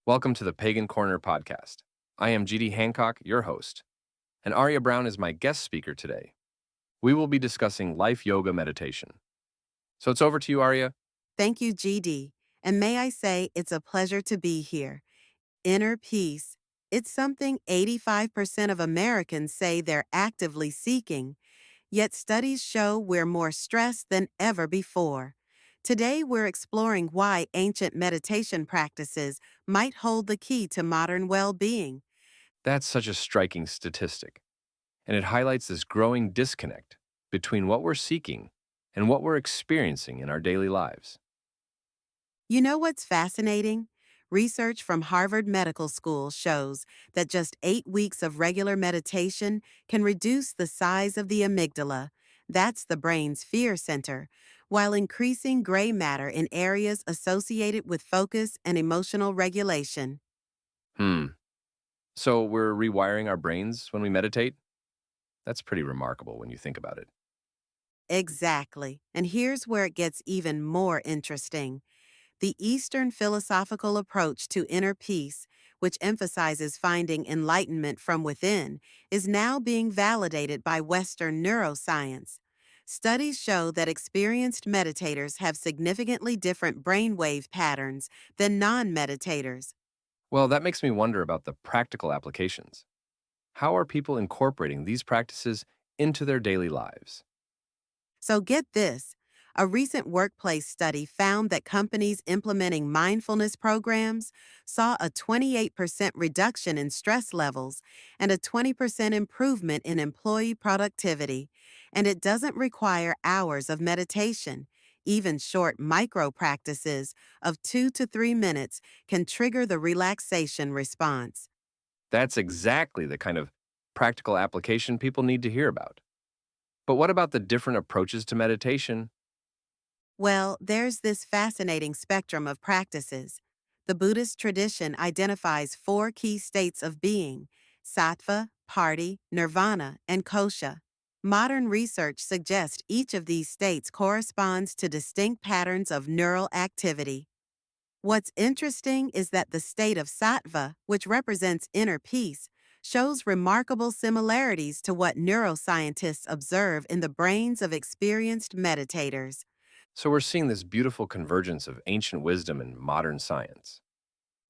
Welcome to the Pagan Corner podcast. I am G.D.Hancock, your host, and Arya Brown is my guest speaker today. We will be discussing life yoga meditation. So it's over to you, Arya. Thank you, GD. And may I say, it's a pleasure to be here. Inner peace. It's something 85% of Americans say they're actively seeking, yet studies show we're more stressed than ever before. Today, we're exploring why ancient meditation practices might hold the key to modern well being. That's such a striking statistic, and it highlights this growing disconnect between what we're seeking and what we're experiencing in our daily lives. You know what's fascinating? Research from Harvard Medical School shows that just 8 weeks of regular meditation can reduce the size of the amygdala, that's the brain's fear center, while increasing gray matter in areas associated with focus and emotional regulation. Hmm. So we're rewiring our brains when we meditate? That's pretty remarkable when you think about it. Exactly. And here's where it gets even more interesting. The Eastern philosophical approach to inner peace, which emphasizes finding enlightenment from within, is now being validated by Western neuroscience. Studies show that experienced meditators have significantly different brainwave patterns than non meditators. Well, that makes me wonder about the practical applications. How are people incorporating these practices into their daily lives? So get this. A recent workplace study found that companies implementing mindfulness programs saw a 28% reduction in stress levels and a 20% improvement in employee productivity. And it doesn't require hours of meditation. Even short micro practices of 2 to 3 minutes can trigger the relaxation response. That's exactly the kind of practical application people need to hear about. But what about the different approaches to meditation? Well, there's this fascinating spectrum of practices. The Buddhist tradition identifies four key states of being: sattva, pardhi, nirvana, and kosha. Modern research suggests each of these states corresponds to distinct patterns of neural activity. What's interesting is that the state of sattva, which represents inner peace, shows remarkable similarities to what neuroscientists observe in the brains of experienced meditators. So we're seeing this beautiful convergence of ancient wisdom and modern science.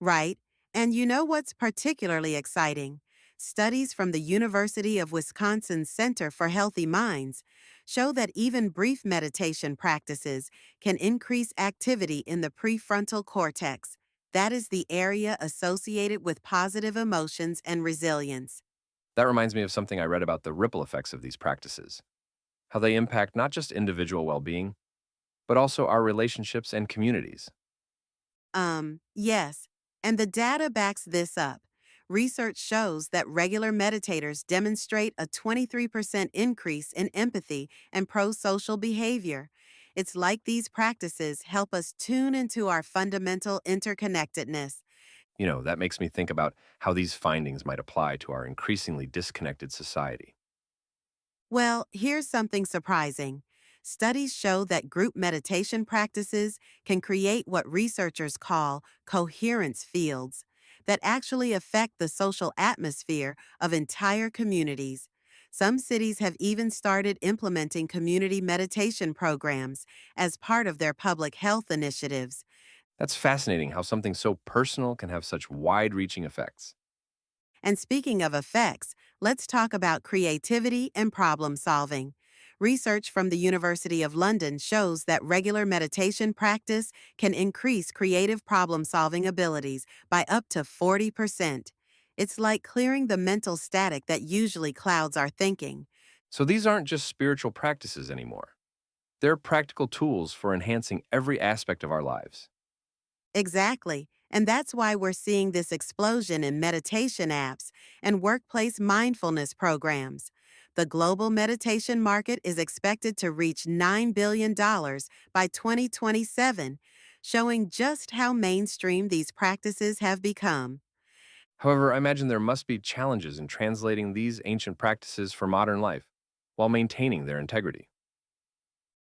Right. And you know what's particularly exciting? Studies from the University of Wisconsin's Center for Healthy Minds show that even brief meditation practices can increase activity in the prefrontal cortex. That is the area associated with positive emotions and resilience. That reminds me of something I read about the ripple effects of these practices, how they impact not just individual well being, but also our relationships and communities. Yes. And the data backs this up. Research shows that regular meditators demonstrate a 23% increase in empathy and pro social behavior. It's like these practices help us tune into our fundamental interconnectedness. That makes me think about how these findings might apply to our increasingly disconnected society. Well, here's something surprising. Studies show that group meditation practices can create what researchers call coherence fields that actually affect the social atmosphere of entire communities. Some cities have even started implementing community meditation programs as part of their public health initiatives. That's fascinating how something so personal can have such wide reaching effects. And speaking of effects, let's talk about creativity and problem solving. Research from the University of London shows that regular meditation practice can increase creative problem solving abilities by up to 40%. It's like clearing the mental static that usually clouds our thinking. So these aren't just spiritual practices anymore, they're practical tools for enhancing every aspect of our lives. Exactly. And that's why we're seeing this explosion in meditation apps and workplace mindfulness programs. The global meditation market is expected to reach $9 billion by 2027, showing just how mainstream these practices have become. However, I imagine there must be challenges in translating these ancient practices for modern life while maintaining their integrity.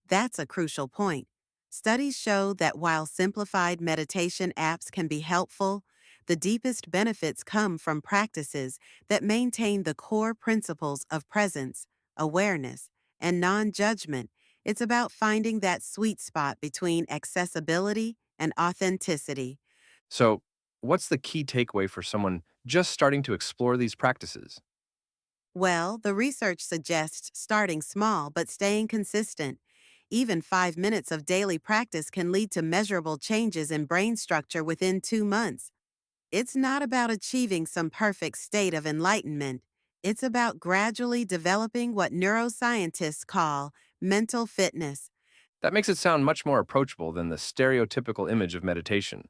That's a crucial point. Studies show that while simplified meditation apps can be helpful, The deepest benefits come from practices that maintain the core principles of presence, awareness, and non judgment. It's about finding that sweet spot between accessibility and authenticity. So, what's the key takeaway for someone just starting to explore these practices? Well, the research suggests starting small but staying consistent. Even 5 minutes of daily practice can lead to measurable changes in brain structure within 2 months. It's not about achieving some perfect state of enlightenment. It's about gradually developing what neuroscientists call mental fitness. That makes it sound much more approachable than the stereotypical image of meditation.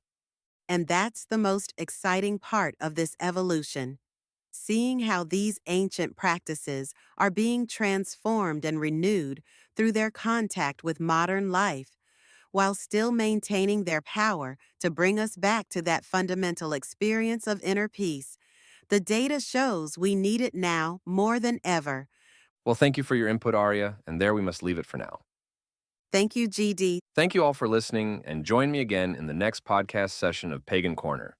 And that's the most exciting part of this evolution. Seeing how these ancient practices are being transformed and renewed through their contact with modern life, while still maintaining their power to bring us back to that fundamental experience of inner peace. The data shows we need it now more than ever. Well, thank you for your input, Arya, and there we must leave it for now. Thank you, GD. Thank you all for listening, and join me again in the next podcast session of Pagan Corner.